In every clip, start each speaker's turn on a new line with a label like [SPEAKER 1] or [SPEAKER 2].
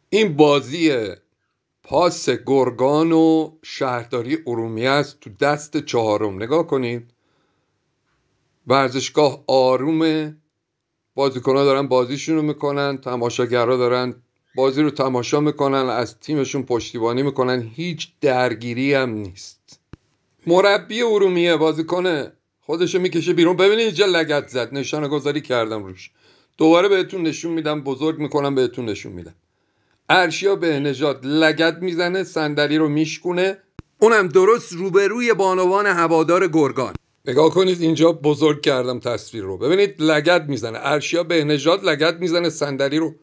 [SPEAKER 1] این بازی پاس گرگان و شهرداری ارومیه است تو دست چهارم. نگاه کنید، ورزشگاه آرومه، بازیکن‌ها دارن بازیشونو میکنن، تماشاگرها دارن بازی رو تماشا میکنن، از تیمشون پشتیبانی میکنن، هیچ درگیری هم نیست. مربی ارومیه بازیکن خودشو میکشه بیرون. ببینید اینجا لگد زد، نشانه گذاری کردم روش، دوباره بهتون نشون میدم، بزرگ میکنم بهتون نشون میدم. ارشیا بهنژاد لگد میزنه، صندلی رو میشکونه، اونم درست روبروی بانوان هوادار گرگان. نگاه کنید اینجا بزرگ کردم تصویر رو، ببینید لگد میزنه، ارشیا بهنژاد لگد میزنه، صندلی رو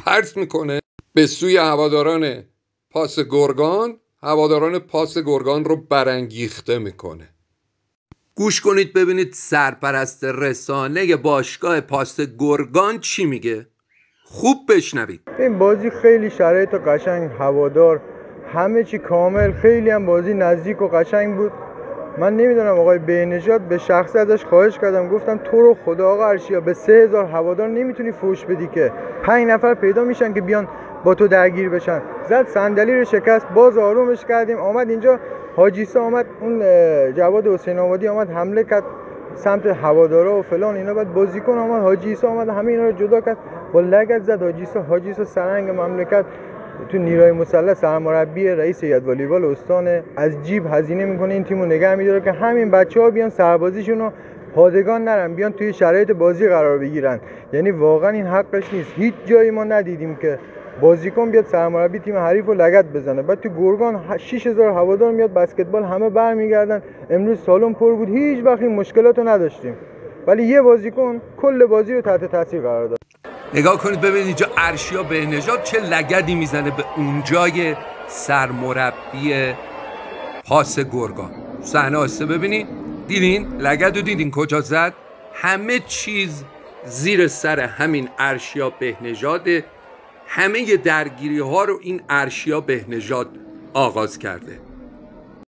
[SPEAKER 1] پرت میکنه به سوی هواداران پاس گرگان، هواداران پاس گرگان رو برانگیخته میکنه. گوش کنید ببینید سرپرست رسانه باشگاه پاس گرگان چی میگه، خوب بشنوید.
[SPEAKER 2] این بازی خیلی شرایط قشنگ، هوادار، همه چی کامل، خیلی هم بازی نزدیک و قشنگ بود. من نمیدونم آقای بهنژاد، به شخصه ازش خواهش کردم، گفتم تو رو خدا آقا ارشیا به 3000 هوادار نمیتونی فوش بدی که 5 نفر پیدا میشن که بیان با تو درگیر بشن. زد صندلی رو شکست، باز آرومش کردیم. آمد اینجا حاجیسا، آمد اون جواد حسین آبادی آمد حمله کرد سمت هوادارا و فلان اینا، بعد بازیکن آمد، حاجی عیسی آمد همه اینا رو جدا کرد، با لگد زد حاجی عیسی سرنگ مملکت تو نیروی مسلح، سرمربی رئیس هیئت والیبال استان، از جیب هزینه میکنه این تیمو نگه میداره که همین بچه‌ها بیان سربازیشون رو پادگان نرن، بیان توی شرایط بازی قرار بگیرن. یعنی واقعا این حقش نیست. هیچ جایی ما ندیدیم که بازیکن بیاد سرمربی تیم حریف رو لگد بزنه. بعد تو گرگان 6000 هوادار میاد بسکتبال، همه برمیگردن. امروز سالن پر بود، هیچ وقت این مشکلاتو نداشتیم، ولی یه بازیکن کل بازی رو تحت تاثیر قرار داد.
[SPEAKER 1] نگاه کنید ببینید اینجا ارشیا بهنژاد چه لگدی میزنه به اونجای سرمربی پاس گرگان. صحنه آسته ببینید، دیدین لگد رو دیدین کجا زد؟ همه چیز زیر سر همین ارشیا بهنژاده. همه درگیری ها رو این ارشیا بهنژاد آغاز کرده.